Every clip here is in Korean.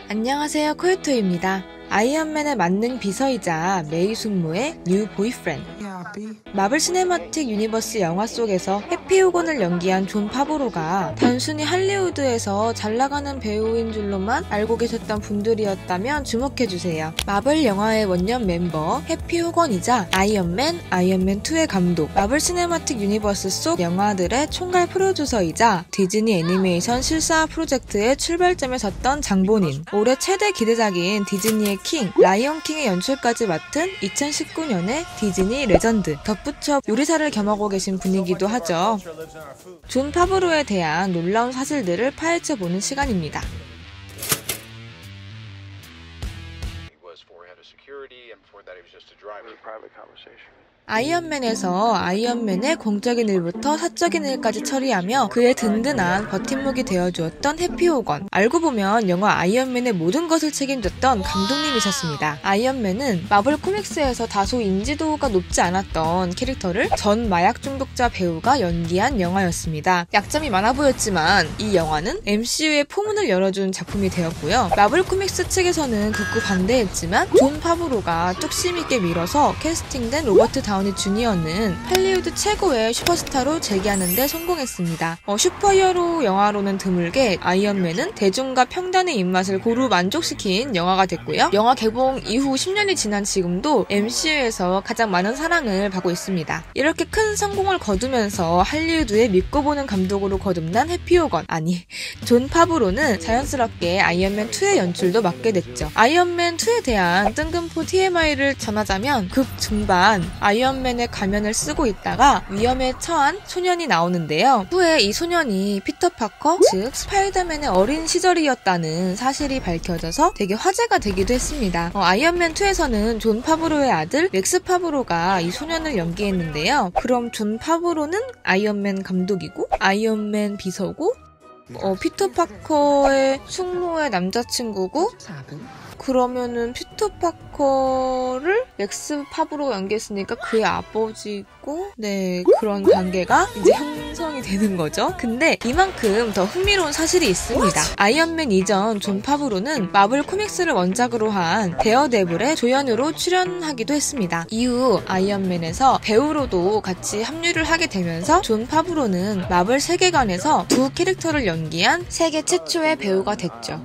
안녕하세요, 코요토입니다. 아이언맨의 만능 비서이자 메이 순모의 뉴 보이프렌드. 마블 시네마틱 유니버스 영화 속에서 해피 호건을 연기한 존 파브로가 단순히 할리우드에서 잘나가는 배우인 줄로만 알고 계셨던 분들이었다면 주목해주세요. 마블 영화의 원년 멤버 해피 호건이자 아이언맨, 아이언맨2의 감독, 마블 시네마틱 유니버스 속 영화들의 총괄 프로듀서이자 디즈니 애니메이션 실사 프로젝트의 출발점에 섰던 장본인, 올해 최대 기대작인 디즈니의 킹, 라이온 킹의 연출까지 맡은 2019년의 디즈니 레전드, 덧붙여 요리사를 겸하고 계신 분이기도 하죠. 존 파브로에 대한 놀라운 사실들을 파헤쳐보는 시간입니다. 아이언맨에서 아이언맨의 공적인 일부터 사적인 일까지 처리하며 그의 든든한 버팀목이 되어주었던 해피 호건. 알고 보면 영화 아이언맨의 모든 것을 책임졌던 감독님이셨습니다. 아이언맨은 마블 코믹스에서 다소 인지도가 높지 않았던 캐릭터를 전 마약 중독자 배우가 연기한 영화였습니다. 약점이 많아 보였지만 이 영화는 MCU의 포문을 열어준 작품이 되었고요. 마블 코믹스 측에서는 극구 반대했지만 존 파브로가 뚝심 있게 밀어서 캐스팅된 로버트 다우니 주니어는 할리우드 최고의 슈퍼스타로 재기하는 데 성공했습니다. 슈퍼히어로 영화로는 드물게 아이언맨은 대중과 평단의 입맛을 고루 만족시킨 영화가 됐고요. 영화 개봉 이후 10년이 지난 지금도 MCU에서 가장 많은 사랑을 받고 있습니다. 이렇게 큰 성공을 거두면서 할리우드에 믿고 보는 감독으로 거듭난 해피 호건, 아니 존 파브로는 자연스럽게 아이언맨2의 연출도 맡게 됐죠. 아이언맨2에 대한 뜬금포 TMI를 전하자면 극 중반 아이언맨의 가면을 쓰고 있다가 위험에 처한 소년이 나오는데요. 후에 이 소년이 피터 파커, 즉 스파이더맨의 어린 시절이었다는 사실이 밝혀져서 되게 화제가 되기도 했습니다. 아이언맨2에서는 존 파브로의 아들 맥스 파브로가 이 소년을 연기했는데요. 그럼 존 파브로는 아이언맨 감독이고 아이언맨 비서고 피터 파커의 숙모의 남자친구고, 그러면은 피터 파커를 맥스 파브로가 연기했으니까 그의 아버지고, 네, 그런 관계가 이제 형성이 되는 거죠. 근데 이만큼 더 흥미로운 사실이 있습니다. 아이언맨 이전 존 파브로는 마블 코믹스를 원작으로 한 데어데블의 조연으로 출연하기도 했습니다. 이후 아이언맨에서 배우로도 같이 합류를 하게 되면서 존 파브로는 마블 세계관에서 두 캐릭터를 연기한 세계 최초의 배우가 됐죠.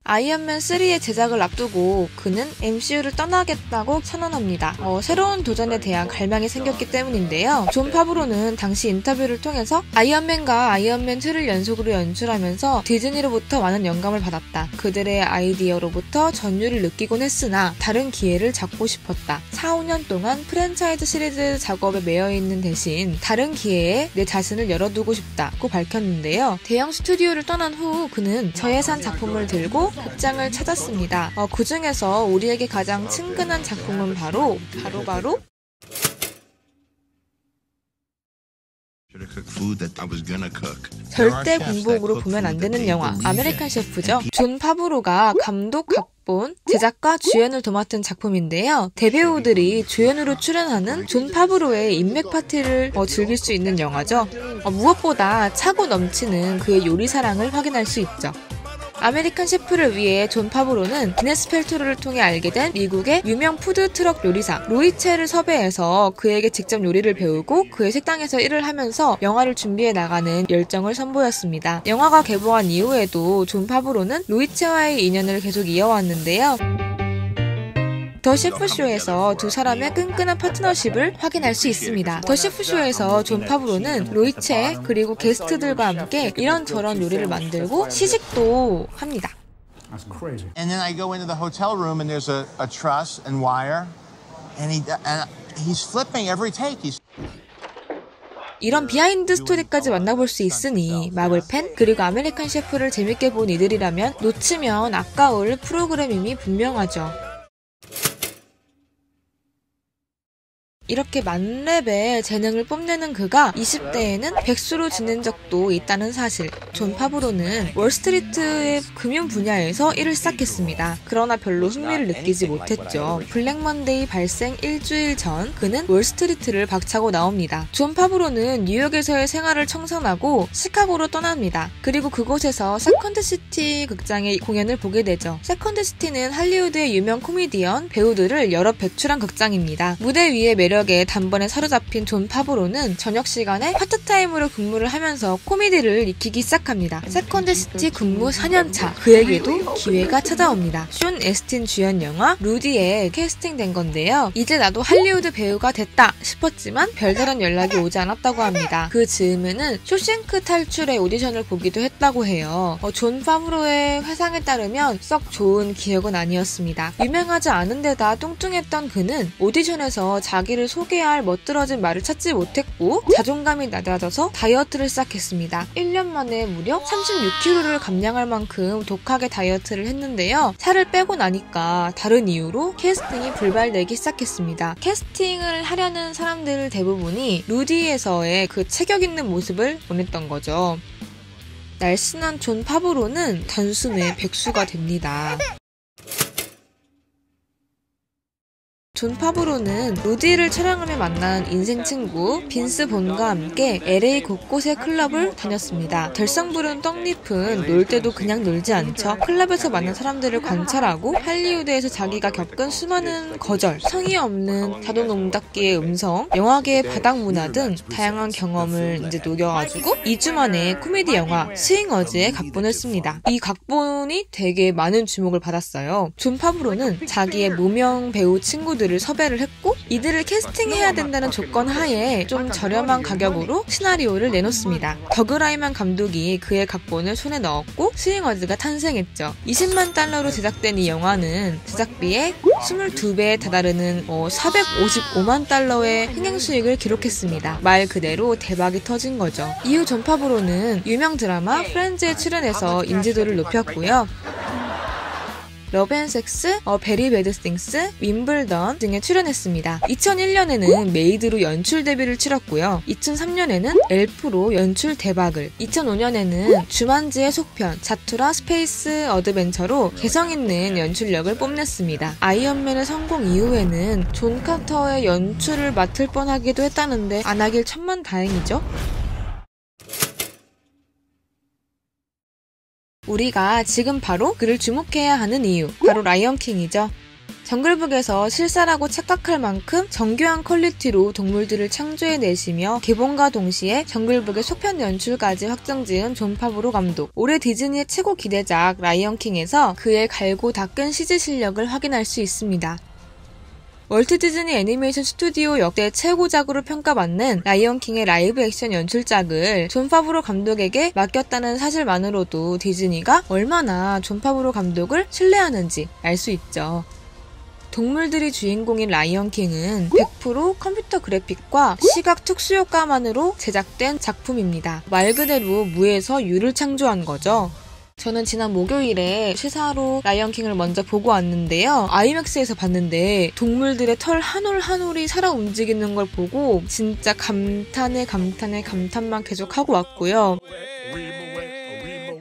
아이언맨 3의 제작을 앞두고 그는 MCU를 떠나겠다고 선언합니다. 새로운 도전에 대한 갈망이 생겼기 때문인데요. 존 파브로는 당시 인터뷰를 통해서 아이언맨과 아이언맨 2를 연속으로 연출하면서 디즈니로부터 많은 영감을 받았다. 그들의 아이디어로부터 전율을 느끼곤 했으나 다른 기회를 잡고 싶었다. 4, 5년 동안 프랜차이즈 시리즈 작업에 매여있는 대신 다른 기회에 내 자신을 열어두고 싶다고 밝혔는데요. 대형 스튜디오를 떠난 후 그는 저예산 작품을 들고 극장을 찾았습니다. 그 중에서 우리에게 가장 친근한 작품은 바로 절대 공복으로 보면 안 되는 영화 아메리칸 셰프죠. 존 파브로가 감독, 각본, 제작과 주연을 도맡은 작품인데요. 대배우들이 주연으로 출연하는 존 파브로의 인맥 파티를 즐길 수 있는 영화죠. 무엇보다 차고 넘치는 그의 요리 사랑을 확인할 수 있죠. 아메리칸 셰프를 위해 존 파브로는 기네스 펠트로를 통해 알게 된 미국의 유명 푸드트럭 요리사 로이체를 섭외해서 그에게 직접 요리를 배우고 그의 식당에서 일을 하면서 영화를 준비해 나가는 열정을 선보였습니다. 영화가 개봉한 이후에도 존 파브로는 로이체와의 인연을 계속 이어왔는데요. 더 셰프쇼에서 두 사람의 끈끈한 파트너십을 확인할 수 있습니다. 더 셰프쇼에서 존 파브로는 로이체 그리고 게스트들과 함께 이런저런 요리를 만들고 시식도 합니다. And then I go into the hotel room and there's a truss and wire and he's flipping every take. 이런 비하인드 스토리까지 만나볼 수 있으니 마블 팬 그리고 아메리칸 셰프를 재밌게 본 이들이라면 놓치면 아까울 프로그램임이 분명하죠. 이렇게 만렙의 재능을 뽐내는 그가 20대에는 백수로 지낸 적도 있다는 사실. 존 파브로는 월스트리트의 금융 분야에서 일을 시작했습니다. 그러나 별로 흥미를 느끼지 못했죠. 블랙 먼데이 발생 일주일 전 그는 월스트리트를 박차고 나옵니다. 존 파브로는 뉴욕에서의 생활을 청산하고 시카고로 떠납니다. 그리고 그곳에서 세컨드시티 극장의 공연을 보게 되죠. 세컨드시티는 할리우드의 유명 코미디언, 배우들을 여러 배출한 극장입니다. 무대 위의 매력에 단번에 사로잡힌 존 파브로는 저녁 시간에 파트타임으로 근무를 하면서 코미디를 익히기 시작합니다. 세컨드시티 근무 4년차, 그에게도 기회가 찾아옵니다. 숀 에스틴 주연 영화 루디에 캐스팅된 건데요. 이제 나도 할리우드 배우가 됐다 싶었지만 별다른 연락이 오지 않았다고 합니다. 그 즈음에는 쇼생크 탈출의 오디션을 보기도 했다고 해요. 존 파브로의 회상에 따르면 썩 좋은 기억은 아니었습니다. 유명하지 않은 데다 뚱뚱했던 그는 오디션에서 자기를 소개할 멋들어진 말을 찾지 못했고 자존감이 낮아져서 다이어트를 시작했습니다. 1년 만에 무려 36kg를 감량할 만큼 독하게 다이어트를 했는데요. 살을 빼고 나니까 다른 이유로 캐스팅이 불발되기 시작했습니다. 캐스팅을 하려는 사람들 대부분이 루디에서의 그 체격 있는 모습을 원했던 거죠. 날씬한 존 파브로는 단숨에 백수가 됩니다. 존 파브로는 루디를 촬영하며 만난 인생 친구 빈스 본과 함께 LA 곳곳의 클럽을 다녔습니다. 들성부른 떡잎은 놀 때도 그냥 놀지 않죠. 클럽에서 만난 사람들을 관찰하고 할리우드에서 자기가 겪은 수많은 거절, 성의 없는 자동응답기의 음성, 영화계의 바닥 문화 등 다양한 경험을 이제 녹여가지고 2주 만에 코미디 영화 스윙어즈에 각본을 씁니다. 이 각본이 되게 많은 주목을 받았어요. 존 파브로는 자기의 무명 배우 친구들을 섭외를 했고 이들을 캐스팅해야 된다는 조건 하에 좀 저렴한 가격으로 시나리오를 내놓습니다. 더그 라이만 감독이 그의 각본을 손에 넣었고 스윙어즈가 탄생했죠. 20만 달러로 제작된 이 영화는 제작비의 22배에 다다르는 455만 달러의 흥행 수익을 기록했습니다. 말 그대로 대박이 터진 거죠. 이후 존 파브로는 유명 드라마 프렌즈에 출연해서 인지도를 높였고요. 러브앤섹스, 베리 배드 띵스, 윈블던 등에 출연했습니다. 2001년에는 메이드로 연출 데뷔를 치렀고요. 2003년에는 엘프로 연출 대박을, 2005년에는 주만지의 속편 자투라 스페이스 어드벤처로 개성있는 연출력을 뽐냈습니다. 아이언맨의 성공 이후에는 존 카터의 연출을 맡을 뻔하기도 했다는데 안 하길 천만다행이죠. 우리가 지금 바로 그를 주목해야 하는 이유, 바로 라이언킹이죠. 정글북에서 실사라고 착각할 만큼 정교한 퀄리티로 동물들을 창조해내시며 개봉과 동시에 정글북의 속편 연출까지 확정지은 존 파브로 감독. 올해 디즈니의 최고 기대작 라이언킹에서 그의 갈고 닦은 CG 실력을 확인할 수 있습니다. 월트 디즈니 애니메이션 스튜디오 역대 최고작으로 평가받는 라이언킹의 라이브 액션 연출작을 존 파브로 감독에게 맡겼다는 사실만으로도 디즈니가 얼마나 존 파브로 감독을 신뢰하는지 알 수 있죠. 동물들이 주인공인 라이언킹은 100% 컴퓨터 그래픽과 시각 특수효과만으로 제작된 작품입니다. 말 그대로 무에서 유를 창조한 거죠. 저는 지난 목요일에 시사로 라이언킹을 먼저 보고 왔는데요. 아이맥스에서 봤는데 동물들의 털 한 올 한 올이 살아 움직이는 걸 보고 진짜 감탄만 계속하고 왔고요.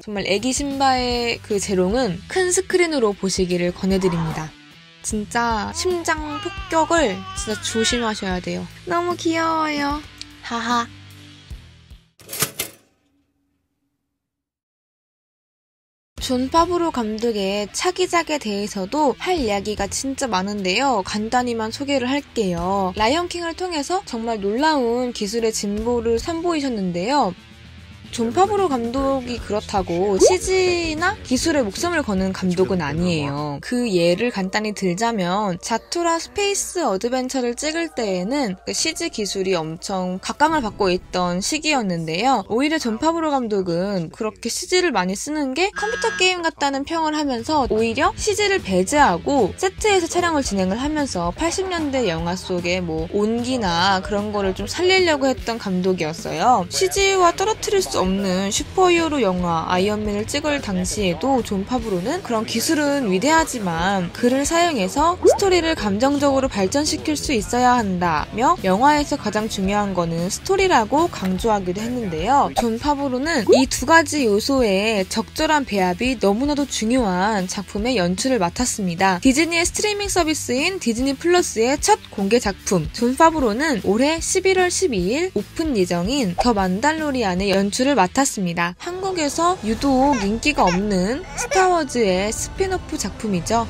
정말 애기 신바의 그 재롱은 큰 스크린으로 보시기를 권해드립니다. 진짜 심장 폭격을 진짜 조심하셔야 돼요. 너무 귀여워요. 하하. 존 파브로 감독의 차기작에 대해서도 할 이야기가 진짜 많은데요. 간단히만 소개를 할게요. 라이언킹을 통해서 정말 놀라운 기술의 진보를 선보이셨는데요. 존 파브로 감독이 그렇다고 CG나 기술에 목숨을 거는 감독은 아니에요. 그 예를 간단히 들자면 자투라 스페이스 어드벤처를 찍을 때에는 CG 기술이 엄청 각광을 받고 있던 시기였는데요. 오히려 존 파브로 감독은 그렇게 CG를 많이 쓰는 게 컴퓨터 게임 같다는 평을 하면서 오히려 CG를 배제하고 세트에서 촬영을 진행을 하면서 80년대 영화 속의 온기나 그런 거를 좀 살리려고 했던 감독이었어요. CG와 떨어뜨릴 수 없는 슈퍼히어로 영화 아이언맨을 찍을 당시에도 존 파브로는 그런 기술은 위대하지만 그를 사용해서 스토리를 감정적으로 발전시킬 수 있어야 한다며 영화에서 가장 중요한 거는 스토리라고 강조하기도 했는데요. 존 파브로는 이 두 가지 요소의 적절한 배합이 너무나도 중요한 작품의 연출을 맡았습니다. 디즈니의 스트리밍 서비스인 디즈니 플러스의 첫 공개 작품 존 파브로는 올해 11월 12일 오픈 예정인 더 만달로리안의 연출을 맡았습니다. 한국에서 유독 인기가 없는 스타워즈의 스핀오프 작품이죠.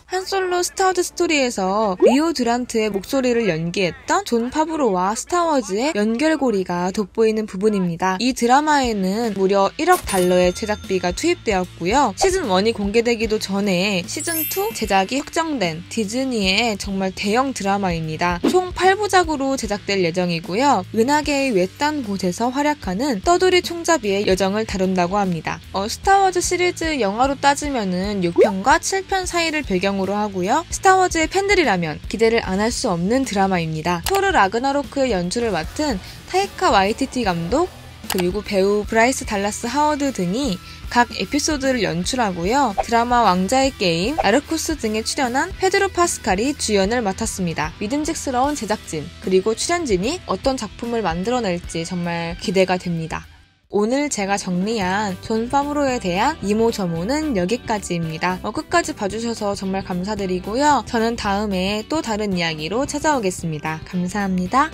한솔로 스타워즈 스토리에서 리오 듀란트의 목소리를 연기했던 존 파브로와 스타워즈의 연결고리가 돋보이는 부분입니다. 이 드라마에는 무려 1억 달러의 제작비가 투입되었고요. 시즌1이 공개되기도 전에 시즌2 제작이 확정된 디즈니의 정말 대형 드라마입니다. 총 8부작으로 제작될 예정이고요. 은하계의 외딴 곳에서 활약하는 떠돌이 총잡이의 여정을 다룬다고 합니다. 스타워즈 시리즈 영화로 따지면은 6편과 7편 사이를 배경으로 하고요. 스타워즈의 팬들이라면 기대를 안 할 수 없는 드라마입니다. 토르 라그나로크의 연출을 맡은 타이카 와이티티 감독 그리고 배우 브라이스 달라스 하워드 등이 각 에피소드를 연출하고요. 드라마 왕자의 게임, 나르코스 등에 출연한 페드로 파스칼이 주연을 맡았습니다. 믿음직스러운 제작진 그리고 출연진이 어떤 작품을 만들어낼지 정말 기대가 됩니다. 오늘 제가 정리한 존 파브로에 대한 이모저모는 여기까지입니다. 끝까지 봐주셔서 정말 감사드리고요. 저는 다음에 또 다른 이야기로 찾아오겠습니다. 감사합니다.